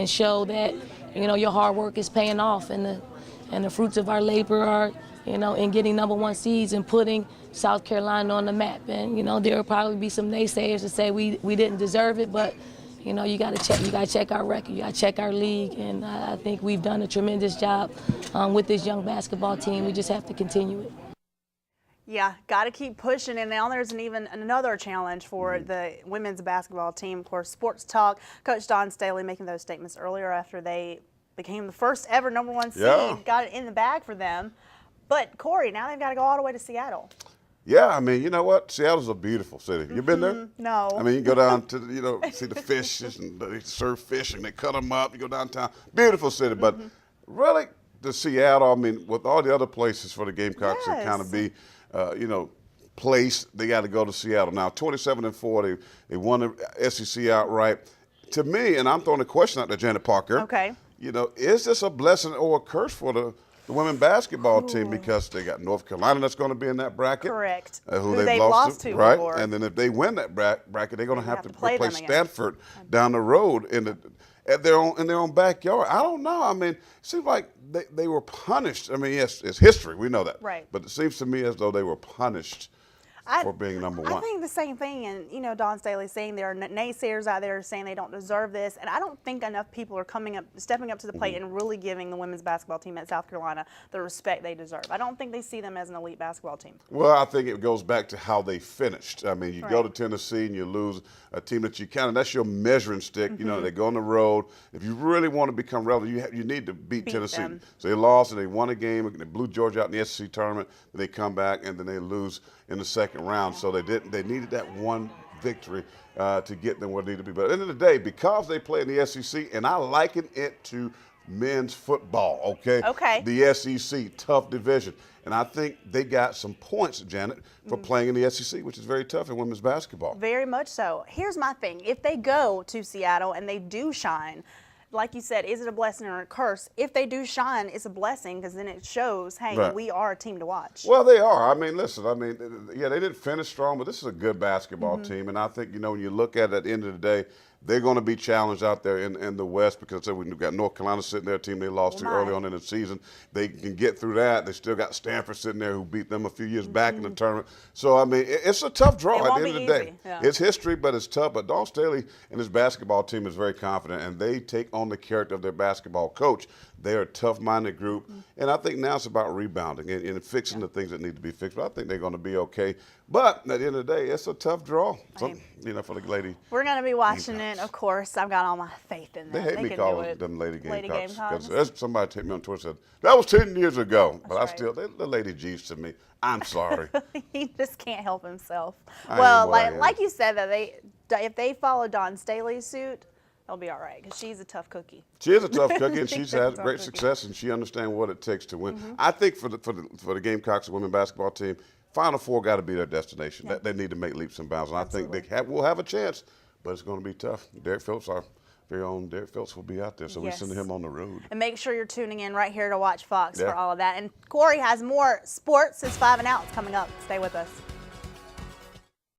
and show that, your hard work is paying off, and the fruits of our labor are, in getting #1 seeds and putting South Carolina on the map. And there will probably be some naysayers that say we didn't deserve it, but you got to check our record, you got to check our league, and I think we've done a tremendous job with this young basketball team. We just have to continue it. Yeah, got to keep pushing. And now there's even another challenge for the women's basketball team. Of course, Sports Talk, Coach Dawn Staley making those statements earlier after they became the first ever #1 seed, got it in the bag for them. But, Corey, now they've got to go all the way to Seattle. Yeah, I mean, you know what? Seattle's a beautiful city. You been there? No. I mean, you go down to, see the fishes, and they serve fish, and they cut them up. You go downtown. Beautiful city. But really, the Seattle, I mean, with all the other places for the Gamecocks to kind of be, place, they got to go to Seattle. Now, 27-4, they won the SEC outright. To me, and I'm throwing a question out to Janet Parker. Okay. Is this a blessing or a curse for the women's basketball team, because they got North Carolina that's going to be in that bracket. Correct. Who they've lost to, right? Before. And then if they win that bracket, they're going to have to play Stanford down the road in their own backyard. I don't know. I mean, it seems like they were punished. I mean, yes, it's history. We know that. Right. But it seems to me as though they were punished for being #1. I think the same thing, and Dawn Staley's saying there are naysayers out there saying they don't deserve this, and I don't think enough people are stepping up to the plate and really giving the women's basketball team at South Carolina the respect they deserve. I don't think they see them as an elite basketball team. Well, I think it goes back to how they finished. I mean, you go to Tennessee and you lose a team that that's your measuring stick. They go on the road. If you really want to become relevant, you need to beat Tennessee. Them. So they lost and they won a game. They blew Georgia out in the SEC tournament. Then they come back and then they lose in the second round. So they needed that one victory to get them where they need to be. But at the end of the day, because they play in the SEC, and I liken it to men's football, okay? The SEC, tough division. And I think they got some points, Janet, for playing in the SEC, which is very tough in women's basketball. Very much so. Here's my thing. If they go to Seattle and they do shine, like you said, is it a blessing or a curse? If they do shine, it's a blessing, because then it shows, hey, we are a team to watch. Well, they are. I mean, listen, they didn't finish strong, but this is a good basketball team. And I think, when you look at it at the end of the day, they're going to be challenged out there in the West, because we've got North Carolina sitting there, a team they lost to early on in the season. They can get through that. They still got Stanford sitting there, who beat them a few years back in the tournament. So, I mean, it's a tough draw at the end of the day. It's history, but it's tough. But Dawn Staley and his basketball team is very confident, and they take on the character of their basketball coach. They're a tough-minded group, and I think now it's about rebounding and fixing the things that need to be fixed. But I think they're going to be okay. But at the end of the day, it's a tough draw, for the lady. We're going to be watching it, of course. I've got all my faith in them. They hate me calling them Lady Gamecocks. Because somebody took me on Twitter and said, that was 10 years ago. But the Lady G's to me. I'm sorry. He just can't help himself. Well, like you said, if they follow Dawn Staley's suit, they'll be all right, because she's a tough cookie. She is a tough cookie, and she's had great success, and she understands what it takes to win. I think for the Gamecocks, the women's basketball team, Final Four got to be their destination. They need to make leaps and bounds, and I think they will have a chance, but it's going to be tough. Derek Phillips, our very own Derek Phillips, will be out there, so we're sending him on the road. And make sure you're tuning in right here to Watch Fox for all of that. And Corey has more sports. His 5 and Outs coming up. Stay with us.